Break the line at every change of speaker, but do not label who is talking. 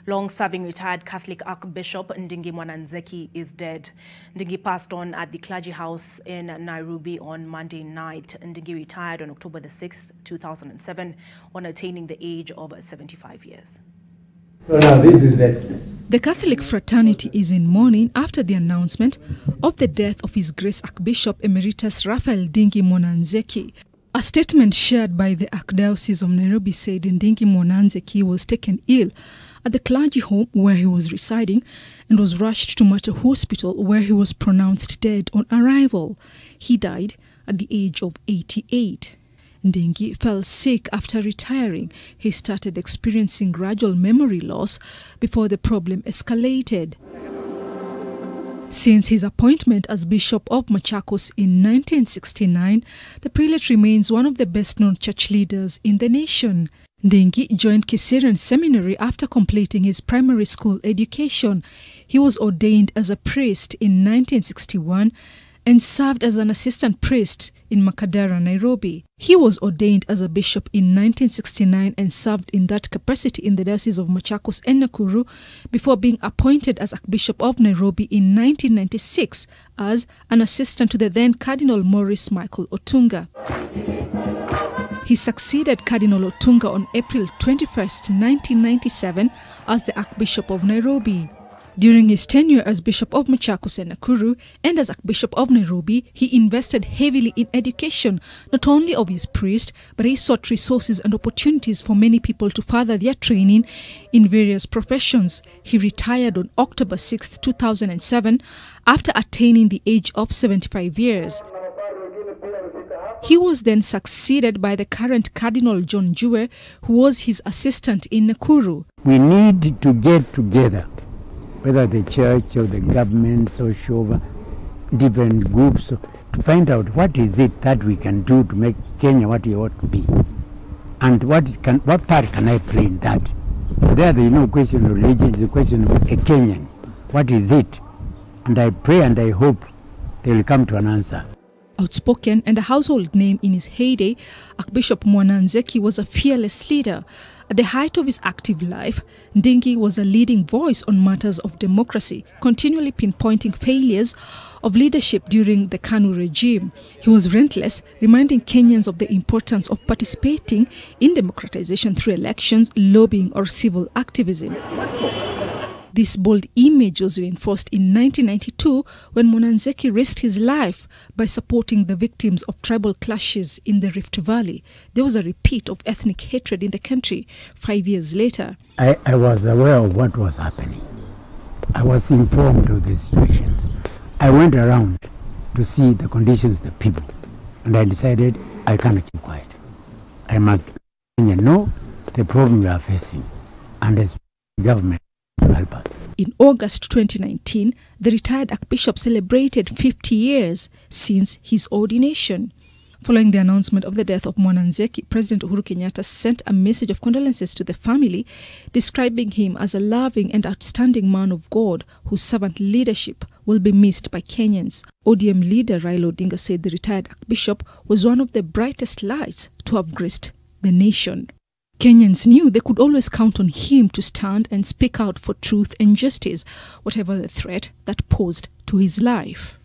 Long-serving retired Catholic Archbishop Ndingi Mwana Nzeki is dead. Ndingi passed on at the clergy house in Nairobi on Monday night. Ndingi retired on October the 6th, 2007, on attaining the age of 75 years.
So now this is it.
The Catholic fraternity is in mourning after the announcement of the death of His Grace Archbishop Emeritus Raphael Ndingi Mwana Nzeki. A statement shared by the Archdiocese of Nairobi said Ndingi Mwana Nzeki was taken ill at the clergy home where he was residing and was rushed to Mater Hospital where he was pronounced dead on arrival. He died at the age of 88. Ndingi fell sick after retiring. He started experiencing gradual memory loss before the problem escalated. Since his appointment as Bishop of Machakos in 1969, the prelate remains one of the best-known church leaders in the nation. Ndingi joined Kiserian Seminary after completing his primary school education. He was ordained as a priest in 1961 and served as an assistant priest in Makadara, Nairobi. He was ordained as a bishop in 1969 and served in that capacity in the Diocese of Machakos and Nakuru before being appointed as Archbishop of Nairobi in 1996 as an assistant to the then Cardinal Maurice Michael Otunga. He succeeded Cardinal Otunga on April 21st, 1997 as the Archbishop of Nairobi. During his tenure as Bishop of Machakos and Nakuru and as Archbishop of Nairobi, he invested heavily in education, not only of his priests, but he sought resources and opportunities for many people to further their training in various professions. He retired on October 6, 2007, after attaining the age of 75 years. He was then succeeded by the current Cardinal John Jue, who was his assistant in Nakuru.
We need to get together, whether the church or the government, social, different groups, to find out what is it that we can do to make Kenya what it ought to be. And what part can I play in that? There is no question of religion, it's a question of a Kenyan. What is it? And I pray and I hope they will come to an answer.
Outspoken and a household name in his heyday, Archbishop Mwana Nzeki was a fearless leader. At the height of his active life, Ndingi was a leading voice on matters of democracy, continually pinpointing failures of leadership during the KANU regime. He was relentless, reminding Kenyans of the importance of participating in democratization through elections, lobbying, or civil activism. This bold image was reinforced in 1992 when Mwana Nzeki risked his life by supporting the victims of tribal clashes in the Rift Valley. There was a repeat of ethnic hatred in the country 5 years later.
I was aware of what was happening. I was informed of the situations. I went around to see the conditions of the people, and I decided I cannot keep quiet. I must know the problem we are facing, and as government to help us.
In August 2019, the retired Archbishop celebrated 50 years since his ordination. Following the announcement of the death of Mwana Nzeki, President Uhuru Kenyatta sent a message of condolences to the family, describing him as a loving and outstanding man of God whose servant leadership will be missed by Kenyans. ODM leader Raila Odinga said the retired Archbishop was one of the brightest lights to have graced the nation. Kenyans knew they could always count on him to stand and speak out for truth and justice, whatever the threat that posed to his life.